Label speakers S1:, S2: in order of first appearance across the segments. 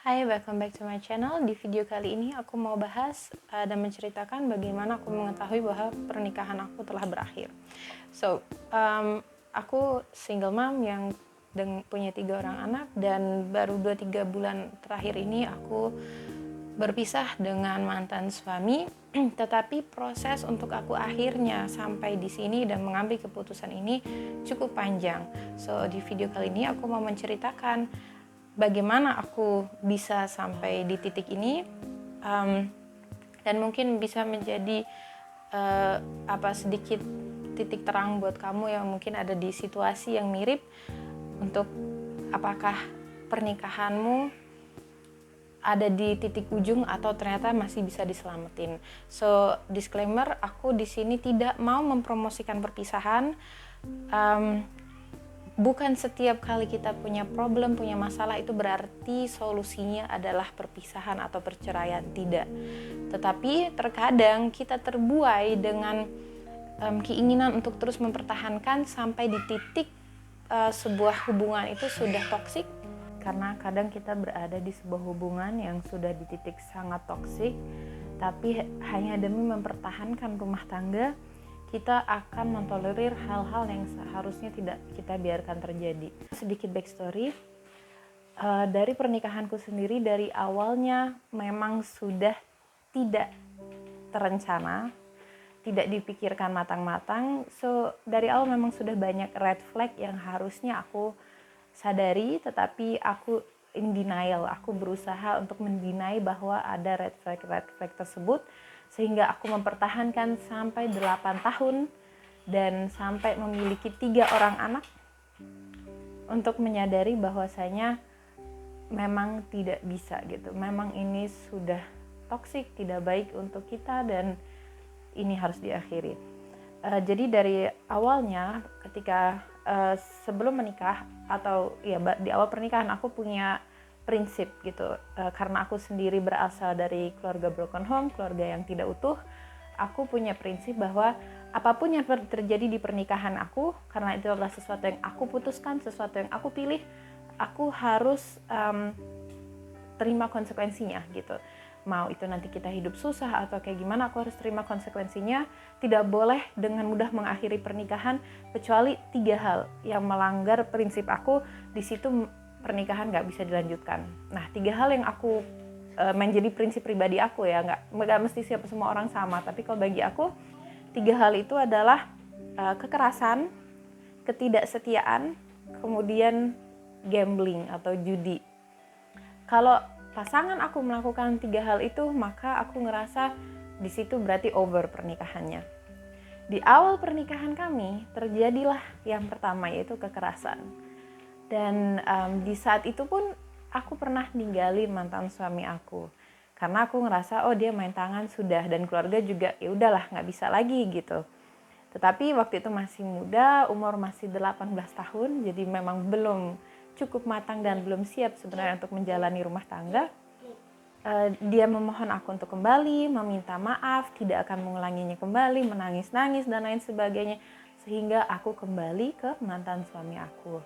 S1: Hai, welcome back to my channel. Di video kali ini aku mau bahas dan menceritakan bagaimana aku mengetahui bahwa pernikahan aku telah berakhir. Aku single mom yang punya 3 orang anak, dan baru 2-3 bulan terakhir ini aku berpisah dengan mantan suami. Tetapi proses untuk aku akhirnya sampai di sini dan mengambil keputusan ini cukup panjang. Di video kali ini aku mau menceritakan bagaimana aku bisa sampai di titik ini, dan mungkin bisa menjadi sedikit titik terang buat kamu yang mungkin ada di situasi yang mirip, untuk apakah pernikahanmu ada di titik ujung atau ternyata masih bisa diselamatin. Disclaimer, aku di sini tidak mau mempromosikan perpisahan. Bukan setiap kali kita punya problem, punya masalah itu berarti solusinya adalah perpisahan atau perceraian, tidak. Tetapi terkadang kita terbuai dengan keinginan untuk terus mempertahankan sampai di titik sebuah hubungan itu sudah toksik. Karena kadang kita berada di sebuah hubungan yang sudah di titik sangat toksik, tapi hanya demi mempertahankan rumah tangga, kita akan mentolerir hal-hal yang seharusnya tidak kita biarkan terjadi. Sedikit backstory, dari pernikahanku sendiri, dari awalnya memang sudah tidak terencana, tidak dipikirkan matang-matang. Dari awal memang sudah banyak red flag yang harusnya aku sadari, tetapi aku in denial. Aku berusaha untuk mendinai bahwa ada red flag tersebut, sehingga aku mempertahankan sampai 8 tahun dan sampai memiliki 3 orang anak, untuk menyadari bahwasanya memang tidak bisa gitu. Memang ini sudah toksik, tidak baik untuk kita, dan ini harus diakhiri. Jadi dari awalnya ketika sebelum menikah, atau ya di awal pernikahan, aku punya prinsip gitu, karena aku sendiri berasal dari keluarga broken home, keluarga yang tidak utuh. Aku punya prinsip bahwa apapun yang terjadi di pernikahan aku, karena itu adalah sesuatu yang aku putuskan, sesuatu yang aku pilih, aku harus terima konsekuensinya gitu. Mau itu nanti kita hidup susah atau kayak gimana, aku harus terima konsekuensinya. Tidak boleh dengan mudah mengakhiri pernikahan, kecuali 3 hal yang melanggar prinsip aku. Di situ pernikahan nggak bisa dilanjutkan. Nah, 3 hal yang aku menjadi prinsip pribadi aku ya, nggak mesti semua orang sama, tapi kalau bagi aku 3 hal itu adalah kekerasan, ketidaksetiaan, kemudian gambling atau judi. Kalau pasangan aku melakukan 3 hal itu, maka aku ngerasa di situ berarti over pernikahannya. Di awal pernikahan kami terjadilah yang pertama, yaitu kekerasan. Dan di saat itu pun aku pernah ninggalin mantan suami aku, karena aku ngerasa dia main tangan sudah, dan keluarga juga ya udahlah nggak bisa lagi gitu. Tetapi waktu itu masih muda, umur masih 18 tahun, jadi memang belum cukup matang dan belum siap sebenarnya untuk menjalani rumah tangga. Dia memohon aku untuk kembali, meminta maaf, tidak akan mengulanginya kembali, menangis-nangis dan lain sebagainya, sehingga aku kembali ke mantan suami aku.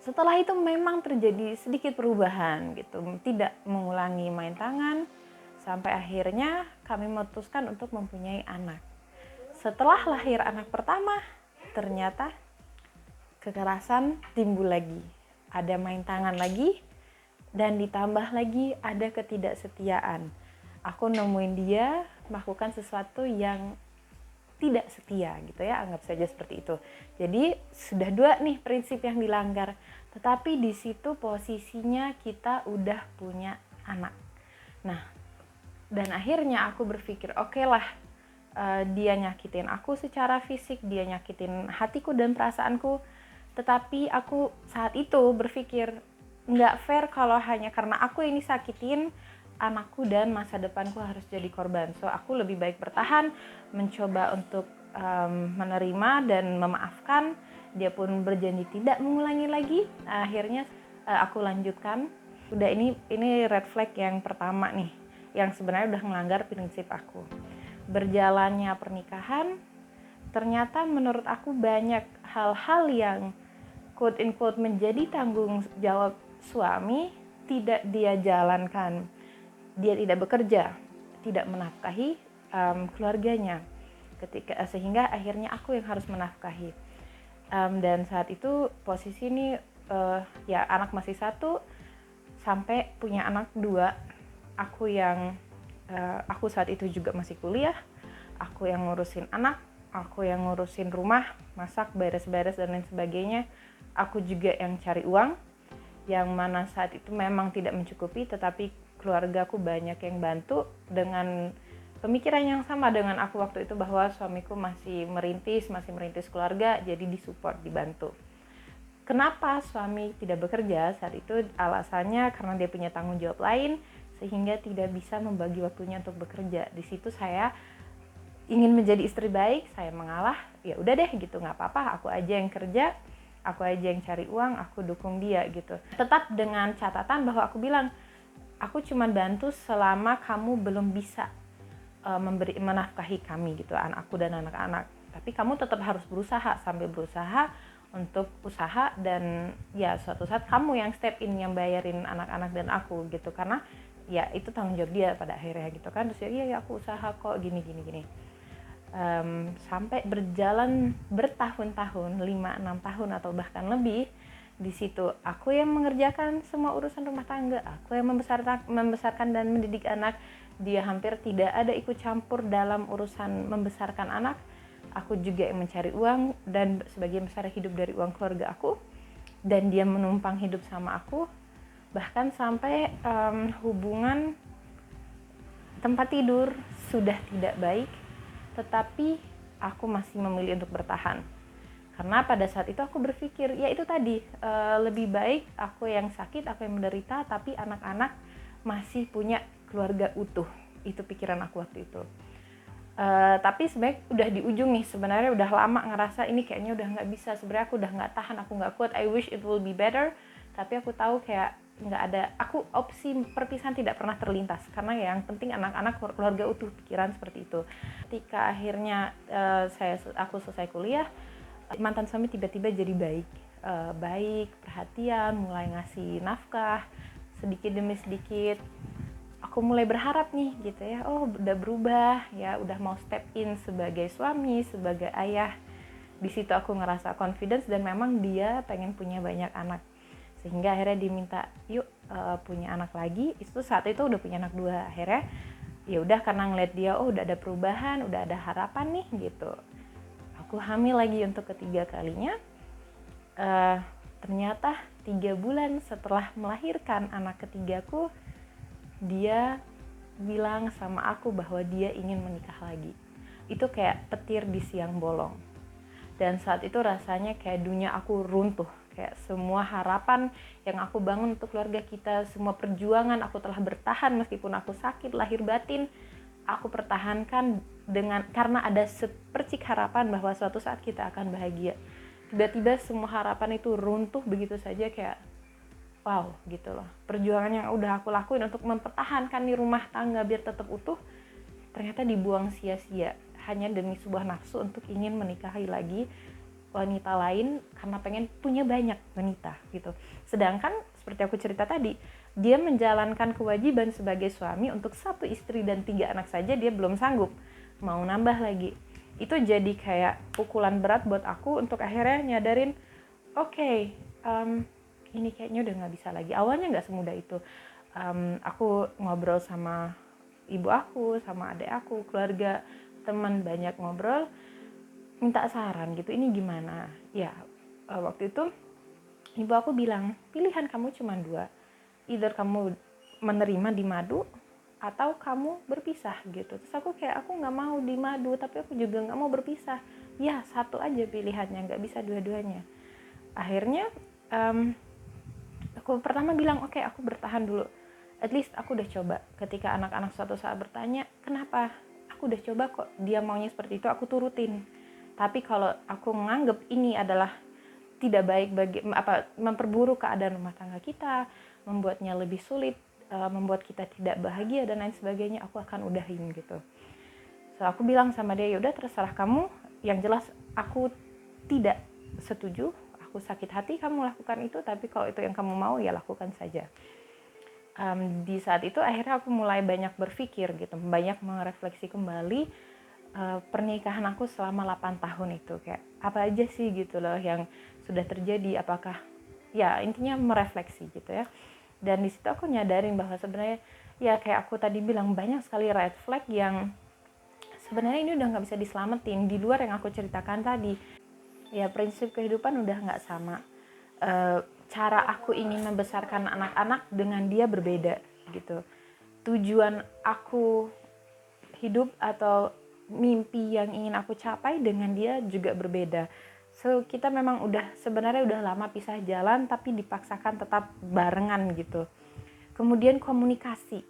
S1: Setelah itu memang terjadi sedikit perubahan gitu, tidak mengulangi main tangan, sampai akhirnya kami memutuskan untuk mempunyai anak. Setelah lahir anak pertama, ternyata kekerasan timbul lagi. Ada main tangan lagi, dan ditambah lagi ada ketidaksetiaan. Aku nemuin dia melakukan sesuatu yang tidak setia gitu ya, anggap saja seperti itu. Jadi sudah 2 nih prinsip yang dilanggar, tetapi di situ posisinya kita udah punya anak. Nah, dan akhirnya aku berpikir, oke lah, dia nyakitin aku secara fisik, dia nyakitin hatiku dan perasaanku, tetapi aku saat itu berpikir nggak fair kalau hanya karena aku ini sakitin anakku dan masa depanku harus jadi korban. Aku lebih baik bertahan, mencoba untuk menerima dan memaafkan. Dia pun berjanji tidak mengulangi lagi. Akhirnya aku lanjutkan. Udah, ini red flag yang pertama nih, yang sebenarnya udah melanggar prinsip aku. Berjalannya pernikahan, ternyata menurut aku banyak hal-hal yang quote unquote menjadi tanggung jawab suami tidak dia jalankan, dia tidak bekerja, tidak menafkahi keluarganya, sehingga akhirnya aku yang harus menafkahi. Dan saat itu posisi ini ya anak masih 1 sampai punya anak 2. Aku saat itu juga masih kuliah, aku yang ngurusin anak, aku yang ngurusin rumah, masak, beres-beres dan lain sebagainya. Aku juga yang cari uang, yang mana saat itu memang tidak mencukupi, tetapi keluargaku banyak yang bantu dengan pemikiran yang sama dengan aku waktu itu, bahwa suamiku masih merintis keluarga, jadi disupport, dibantu. Kenapa suami tidak bekerja saat itu? Alasannya karena dia punya tanggung jawab lain, sehingga tidak bisa membagi waktunya untuk bekerja. Di situ saya ingin menjadi istri baik, saya mengalah, ya udah deh gitu, nggak apa-apa, aku aja yang kerja, aku aja yang cari uang, aku dukung dia gitu. Tetap dengan catatan bahwa aku bilang, aku cuma bantu selama kamu belum bisa menafkahi kami gitu, anakku dan anak-anak. Tapi kamu tetap harus berusaha, sambil berusaha untuk usaha, dan ya suatu saat kamu yang step in, yang bayarin anak-anak dan aku gitu, karena ya itu tanggung jawab dia pada akhirnya gitu kan. Terus ya aku usaha kok, gini. Sampai berjalan bertahun-tahun, 5-6 tahun atau bahkan lebih. Di situ aku yang mengerjakan semua urusan rumah tangga, aku yang membesarkan dan mendidik anak. Dia hampir tidak ada ikut campur dalam urusan membesarkan anak. Aku juga yang mencari uang, dan sebagian besar hidup dari uang keluarga aku, dan dia menumpang hidup sama aku. Bahkan sampai hubungan tempat tidur sudah tidak baik, tetapi aku masih memilih untuk bertahan. Karena pada saat itu aku berpikir, ya itu tadi, lebih baik aku yang sakit, aku yang menderita, tapi anak-anak masih punya keluarga utuh. Itu pikiran aku waktu itu. Tapi sebenarnya udah di ujung nih, sebenarnya udah lama ngerasa ini kayaknya udah nggak bisa, sebenarnya aku udah nggak tahan, aku nggak kuat, I wish it will be better. Tapi aku tahu kayak nggak ada, opsi perpisahan tidak pernah terlintas, karena yang penting anak-anak, keluarga utuh, pikiran seperti itu. Ketika akhirnya aku selesai kuliah, mantan suami tiba-tiba jadi baik, perhatian, mulai ngasih nafkah sedikit demi sedikit. Aku mulai berharap nih gitu ya, oh udah berubah ya, udah mau step in sebagai suami, sebagai ayah. Di situ aku ngerasa confidence, dan memang dia pengen punya banyak anak, sehingga akhirnya diminta yuk punya anak lagi. Itu saat itu udah punya anak 2. Akhirnya ya udah, karena ngeliat dia udah ada perubahan, udah ada harapan nih gitu, aku hamil lagi untuk ketiga kalinya. Ternyata 3 bulan setelah melahirkan anak ketigaku, dia bilang sama aku bahwa dia ingin menikah lagi. Itu kayak petir di siang bolong. Dan saat itu rasanya kayak dunia aku runtuh. Kayak semua harapan yang aku bangun untuk keluarga kita, semua perjuangan aku telah bertahan meskipun aku sakit lahir batin, aku pertahankan karena ada sepercik harapan bahwa suatu saat kita akan bahagia. Tiba-tiba semua harapan itu runtuh begitu saja, kayak wow gitu loh. Perjuangan yang udah aku lakuin untuk mempertahankan di rumah tangga biar tetap utuh, ternyata dibuang sia-sia hanya demi sebuah nafsu untuk ingin menikahi lagi wanita lain, karena pengen punya banyak wanita gitu. Sedangkan seperti aku cerita tadi, dia menjalankan kewajiban sebagai suami untuk 1 istri dan 3 anak saja dia belum sanggup, mau nambah lagi. Itu jadi kayak pukulan berat buat aku untuk akhirnya nyadarin, oke, ini kayaknya udah nggak bisa lagi. Awalnya nggak semudah itu. Aku ngobrol sama ibu aku, sama adik aku, keluarga, teman, banyak ngobrol, minta saran gitu, ini gimana ya. Waktu itu ibu aku bilang, pilihan kamu cuma 2, either kamu menerima di madu atau kamu berpisah gitu. Terus aku kayak, aku nggak mau di madu, tapi aku juga nggak mau berpisah. Ya satu aja pilihannya, nggak bisa dua-duanya. Akhirnya aku pertama bilang, oke, aku bertahan dulu, at least aku udah coba. Ketika anak-anak suatu saat bertanya kenapa, aku udah coba kok, dia maunya seperti itu, aku turutin. Tapi kalau aku menganggap ini adalah tidak baik memperburuk keadaan rumah tangga kita, membuatnya lebih sulit, membuat kita tidak bahagia dan lain sebagainya, aku akan udahin gitu. So aku bilang sama dia, yaudah terserah kamu, yang jelas aku tidak setuju, aku sakit hati kamu lakukan itu, tapi kalau itu yang kamu mau ya lakukan saja. Di saat itu akhirnya aku mulai banyak berpikir gitu, banyak merefleksi kembali pernikahan aku selama 8 tahun itu, kayak apa aja sih gitu loh yang sudah terjadi, apakah ya intinya merefleksi gitu ya. Dan di situ aku nyadarin bahwa sebenarnya ya kayak aku tadi bilang, banyak sekali red flag yang sebenarnya ini udah nggak bisa diselamatin di luar yang aku ceritakan tadi. Ya prinsip kehidupan udah nggak sama. Cara aku ingin membesarkan anak-anak dengan dia berbeda gitu. Tujuan aku hidup atau mimpi yang ingin aku capai dengan dia juga berbeda. So kita memang sebenarnya udah lama pisah jalan, tapi dipaksakan tetap barengan gitu. Kemudian komunikasi,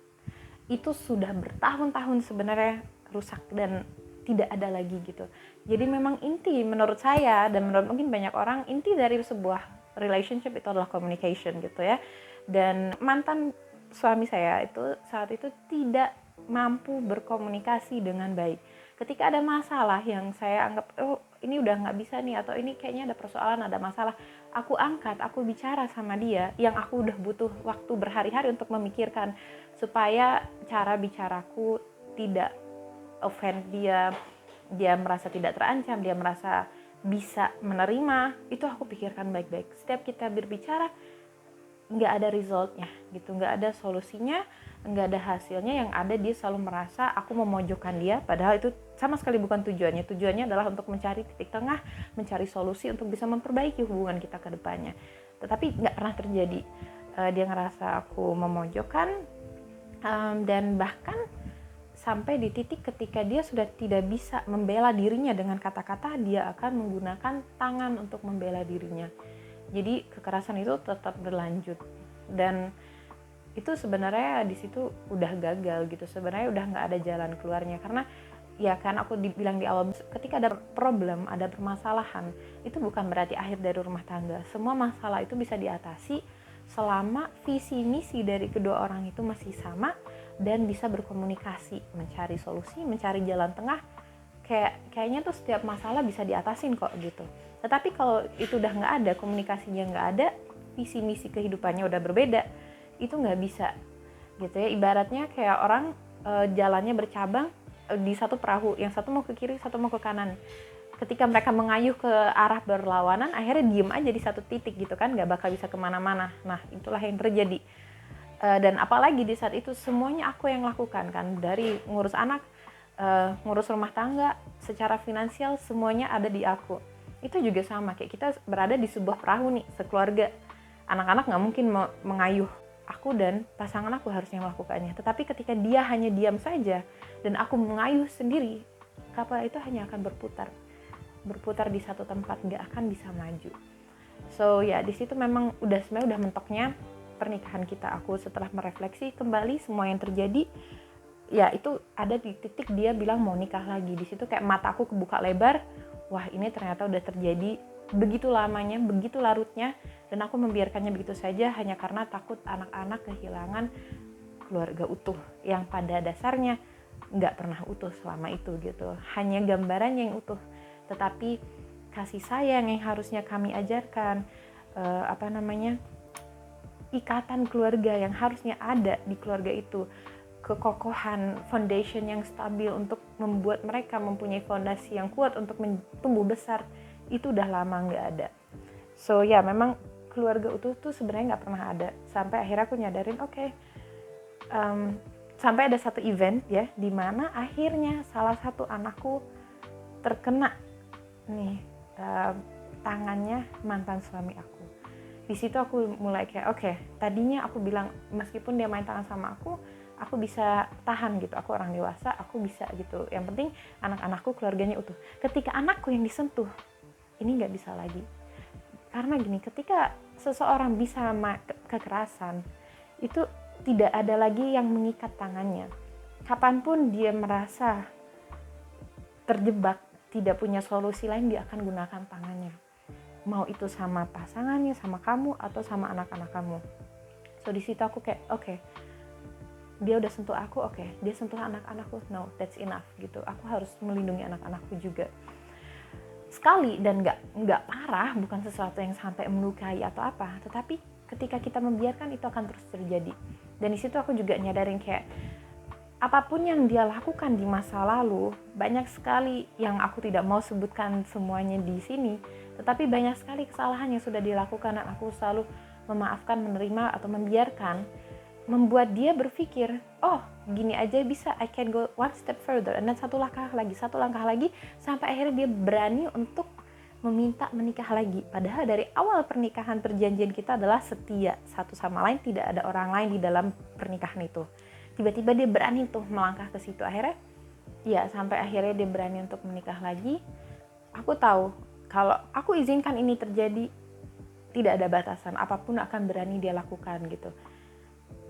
S1: itu sudah bertahun-tahun sebenarnya rusak dan tidak ada lagi gitu. Jadi memang inti menurut saya dan menurut mungkin banyak orang, inti dari sebuah relationship itu adalah communication gitu ya. Dan mantan suami saya itu saat itu tidak mampu berkomunikasi dengan baik. Ketika ada masalah yang saya anggap, oh ini udah nggak bisa nih, atau ini kayaknya ada persoalan, ada masalah, aku angkat, aku bicara sama dia, yang aku udah butuh waktu berhari-hari untuk memikirkan supaya cara bicaraku tidak offend dia, dia merasa tidak terancam, dia merasa bisa menerima. Itu aku pikirkan baik-baik. Setiap kita berbicara nggak ada resultnya gitu, nggak ada solusinya, nggak ada hasilnya. Yang ada dia selalu merasa aku memojokkan dia, padahal itu sama sekali bukan tujuannya. Tujuannya adalah untuk mencari titik tengah, mencari solusi untuk bisa memperbaiki hubungan kita ke depannya. Tetapi nggak pernah terjadi. Dia ngerasa aku memojokkan, dan bahkan sampai di titik ketika dia sudah tidak bisa membela dirinya dengan kata-kata, dia akan menggunakan tangan untuk membela dirinya. Jadi kekerasan itu tetap berlanjut, dan itu sebenarnya di situ udah gagal gitu. Sebenarnya udah nggak ada jalan keluarnya, karena ya kan aku dibilang di awal, ketika ada problem, ada permasalahan, itu bukan berarti akhir dari rumah tangga. Semua masalah itu bisa diatasi selama visi misi dari kedua orang itu masih sama dan bisa berkomunikasi, mencari solusi, mencari jalan tengah. Kayaknya tuh setiap masalah bisa diatasin kok gitu. Tetapi kalau itu udah nggak ada, komunikasinya nggak ada, visi misi kehidupannya udah berbeda, itu nggak bisa gitu ya. Ibaratnya kayak orang jalannya bercabang di satu perahu, yang satu mau ke kiri, satu mau ke kanan. Ketika mereka mengayuh ke arah berlawanan, akhirnya diem aja di satu titik gitu kan, nggak bakal bisa kemana-mana. Nah itulah yang terjadi. Dan apalagi di saat itu semuanya aku yang lakukan kan, dari ngurus anak, ngurus rumah tangga, secara finansial semuanya ada di aku. Itu juga sama, kayak kita berada di sebuah perahu nih, sekeluarga. Anak-anak nggak mungkin mengayuh, aku dan pasangan aku harus yang melakukannya. Tetapi ketika dia hanya diam saja dan aku mengayuh sendiri, kapal itu hanya akan berputar di satu tempat, nggak akan bisa maju. So ya di situ memang sebenarnya udah mentoknya pernikahan kita. Aku setelah merefleksi kembali semua yang terjadi, ya itu ada di titik dia bilang mau nikah lagi. Di situ kayak mataku kebuka lebar, wah ini ternyata udah terjadi begitu lamanya, begitu larutnya, dan aku membiarkannya begitu saja hanya karena takut anak-anak kehilangan keluarga utuh yang pada dasarnya nggak pernah utuh selama itu gitu. Hanya gambarannya yang utuh, tetapi kasih sayang yang harusnya kami ajarkan, ikatan keluarga yang harusnya ada di keluarga itu, kekokohan foundation yang stabil untuk membuat mereka mempunyai fondasi yang kuat untuk tumbuh besar, itu udah lama nggak ada. So ya memang keluarga utuh tuh sebenarnya nggak pernah ada, sampai akhirnya aku nyadarin sampai ada satu event ya, di mana akhirnya salah satu anakku terkena nih tangannya mantan suami aku. Di situ aku mulai kayak tadinya aku bilang meskipun dia main tangan sama aku bisa tahan gitu, aku orang dewasa, aku bisa gitu, yang penting anak-anakku keluarganya utuh. Ketika anakku yang disentuh, ini nggak bisa lagi. Karena gini, ketika seseorang bisa kekerasan, itu tidak ada lagi yang mengikat tangannya. Kapanpun dia merasa terjebak, tidak punya solusi lain, dia akan gunakan tangannya. Mau itu sama pasangannya, sama kamu, atau sama anak-anak kamu. So di situ aku kayak dia udah sentuh aku, dia sentuh anak-anakku, no, that's enough gitu. Aku harus melindungi anak-anakku juga. Sekali dan nggak parah, bukan sesuatu yang sampai melukai atau apa, tetapi ketika kita membiarkan itu akan terus terjadi. Dan di situ aku juga nyadarin kayak apapun yang dia lakukan di masa lalu, banyak sekali yang aku tidak mau sebutkan semuanya di sini, tetapi banyak sekali kesalahan yang sudah dilakukan dan aku selalu memaafkan, menerima atau membiarkan, membuat dia berpikir, oh gini aja bisa, I can go one step further, dan satu langkah lagi, sampai akhirnya dia berani untuk meminta menikah lagi. Padahal dari awal pernikahan perjanjian kita adalah setia satu sama lain, tidak ada orang lain di dalam pernikahan itu. Tiba-tiba dia berani tuh melangkah ke situ, sampai akhirnya dia berani untuk menikah lagi. Aku tahu kalau aku izinkan ini terjadi, tidak ada batasan, apapun akan berani dia lakukan gitu.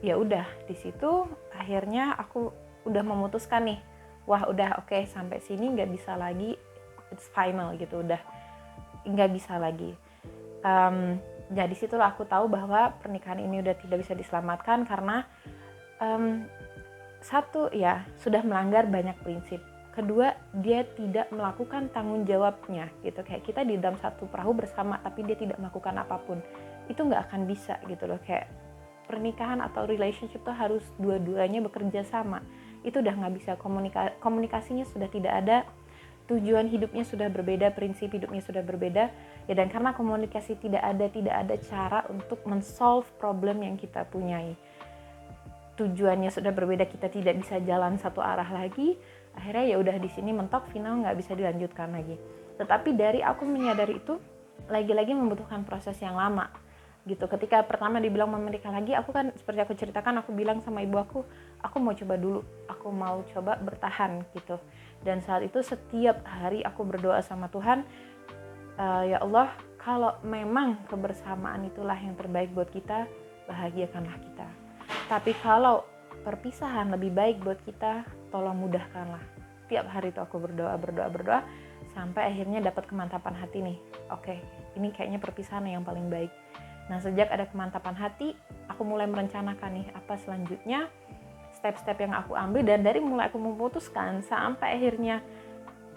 S1: Ya udah, di situ akhirnya aku udah memutuskan nih, oke, sampai sini nggak bisa lagi, it's final gitu, udah nggak bisa lagi. Jadi situlah aku tahu bahwa pernikahan ini udah tidak bisa diselamatkan karena satu, ya sudah melanggar banyak prinsip. Kedua, dia tidak melakukan tanggung jawabnya gitu. Kayak kita di dalam satu perahu bersama tapi dia tidak melakukan apapun, itu nggak akan bisa gitu loh. Kayak pernikahan atau relationship tuh harus dua-duanya bekerja sama. Itu udah nggak bisa, komunikasinya sudah tidak ada, tujuan hidupnya sudah berbeda, prinsip hidupnya sudah berbeda ya. Dan karena komunikasi tidak ada cara untuk men-solve problem yang kita punyai, tujuannya sudah berbeda, kita tidak bisa jalan satu arah lagi. Akhirnya ya udah, di sini mentok, final, nggak bisa dilanjutkan lagi. Tetapi dari aku menyadari itu lagi-lagi membutuhkan proses yang lama gitu. Ketika pertama dibilang mau menikah lagi, aku kan seperti aku ceritakan, aku bilang sama ibu aku mau coba dulu, aku mau coba bertahan gitu. Dan saat itu setiap hari aku berdoa sama Tuhan, ya Allah, kalau memang kebersamaan itulah yang terbaik buat kita, bahagiakanlah kita. Tapi kalau perpisahan lebih baik buat kita, tolong mudahkanlah. Tiap hari itu aku berdoa sampai akhirnya dapat kemantapan hati nih. Oke, ini kayaknya perpisahan yang paling baik. Nah, sejak ada kemantapan hati, aku mulai merencanakan nih apa selanjutnya, step-step yang aku ambil. Dan dari mulai aku memutuskan sampai akhirnya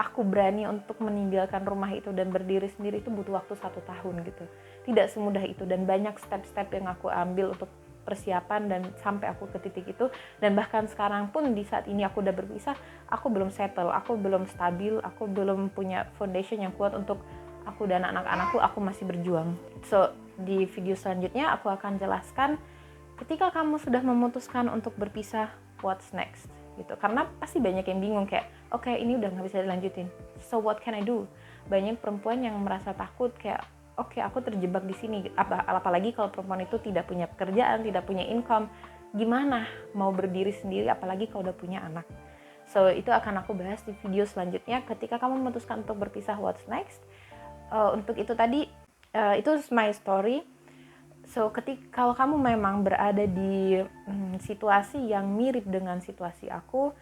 S1: aku berani untuk meninggalkan rumah itu dan berdiri sendiri, itu butuh waktu 1 tahun gitu. Tidak semudah itu, dan banyak step-step yang aku ambil untuk persiapan dan sampai aku ke titik itu. Dan bahkan sekarang pun di saat ini aku udah berpisah, aku belum settle, aku belum stabil, aku belum punya foundation yang kuat untuk aku dan anak-anakku. Aku masih berjuang. So, di video selanjutnya aku akan jelaskan ketika kamu sudah memutuskan untuk berpisah, what's next gitu. Karena pasti banyak yang bingung kayak, oke, ini udah nggak bisa dilanjutin, so what can I do? Banyak perempuan yang merasa takut kayak, oke, aku terjebak di sini. Apalagi kalau perempuan itu tidak punya pekerjaan, tidak punya income, gimana mau berdiri sendiri, apalagi kalau udah punya anak. So, itu akan aku bahas di video selanjutnya. Ketika kamu memutuskan untuk berpisah, what's next? Untuk itu tadi, itu my story. So, kalau kamu memang berada di situasi yang mirip dengan situasi aku,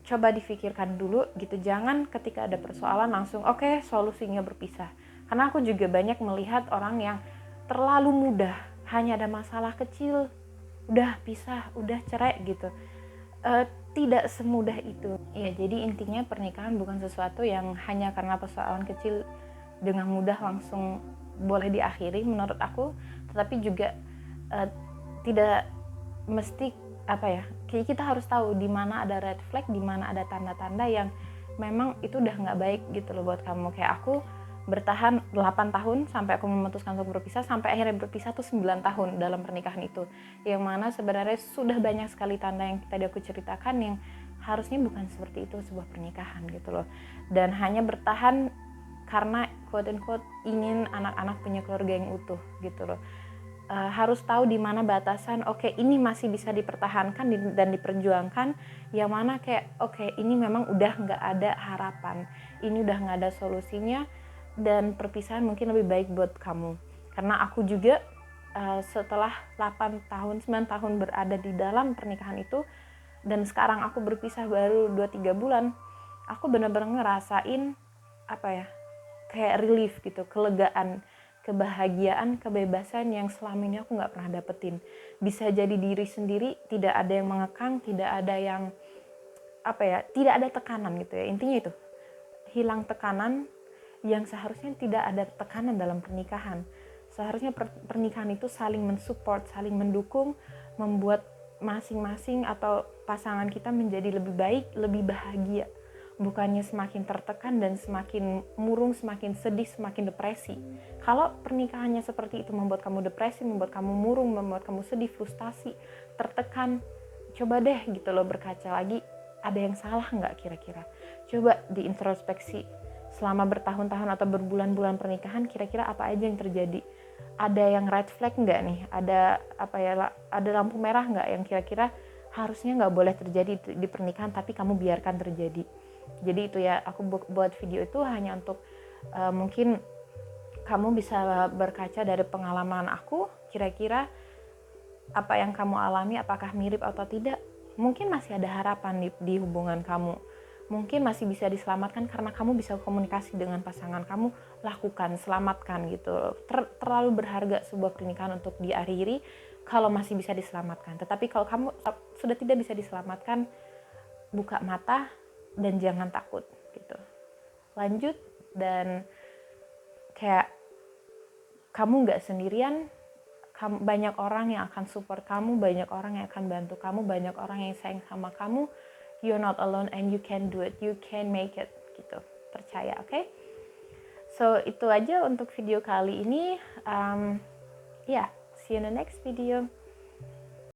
S1: coba difikirkan dulu gitu. Jangan ketika ada persoalan langsung oke, solusinya berpisah. Karena aku juga banyak melihat orang yang terlalu mudah, hanya ada masalah kecil, udah pisah, udah cerai gitu. Tidak semudah itu. Ya, jadi intinya pernikahan bukan sesuatu yang hanya karena persoalan kecil dengan mudah langsung boleh diakhiri menurut aku. Tetapi juga tidak mesti kita harus tahu di mana ada red flag, di mana ada tanda-tanda yang memang itu udah nggak baik gitu loh buat kamu. Kayak aku bertahan 8 tahun sampai aku memutuskan untuk berpisah, sampai akhirnya berpisah tuh 9 tahun dalam pernikahan itu, yang mana sebenarnya sudah banyak sekali tanda yang tadi aku ceritakan yang harusnya bukan seperti itu sebuah pernikahan gitu loh. Dan hanya bertahan karena quote unquote ingin anak-anak punya keluarga yang utuh gitu loh. Harus tahu di mana batasan, oke, ini masih bisa dipertahankan dan diperjuangkan, yang mana kayak oke, ini memang udah nggak ada harapan, ini udah nggak ada solusinya, dan perpisahan mungkin lebih baik buat kamu. Karena aku juga setelah 8 tahun, 9 tahun berada di dalam pernikahan itu, dan sekarang aku berpisah baru 2-3 bulan, aku benar-benar ngerasain kayak relief gitu, kelegaan, kebahagiaan, kebebasan yang selama ini aku nggak pernah dapetin. Bisa jadi diri sendiri, tidak ada yang mengekang, tidak ada yang tidak ada tekanan gitu ya. Intinya itu, hilang tekanan yang seharusnya tidak ada tekanan dalam pernikahan. Seharusnya pernikahan itu saling mensupport, saling mendukung, membuat masing-masing atau pasangan kita menjadi lebih baik, lebih bahagia. Bukannya semakin tertekan dan semakin murung, semakin sedih, semakin depresi. Kalau pernikahannya seperti itu membuat kamu depresi, membuat kamu murung, membuat kamu sedih, frustasi, tertekan, coba deh gitu loh berkaca lagi, ada yang salah nggak kira-kira? Coba diintrospeksi selama bertahun-tahun atau berbulan-bulan pernikahan, kira-kira apa aja yang terjadi? Ada yang red flag nggak nih? Ada ada lampu merah nggak yang kira-kira harusnya nggak boleh terjadi di pernikahan tapi kamu biarkan terjadi. Jadi itu ya, aku buat video itu hanya untuk mungkin kamu bisa berkaca dari pengalaman aku, kira-kira apa yang kamu alami apakah mirip atau tidak. Mungkin masih ada harapan di hubungan kamu, mungkin masih bisa diselamatkan karena kamu bisa komunikasi dengan pasangan kamu. Lakukan, selamatkan gitu. Terlalu berharga sebuah pernikahan untuk diakhiri kalau masih bisa diselamatkan. Tetapi kalau kamu sudah tidak bisa diselamatkan, buka mata dan jangan takut gitu. Lanjut, dan kayak kamu nggak sendirian. Banyak orang yang akan support kamu, banyak orang yang akan bantu kamu, banyak orang yang sayang sama kamu. You're not alone and you can do it, you can make it gitu. Percaya, oke? So itu aja untuk video kali ini. See you in the next video.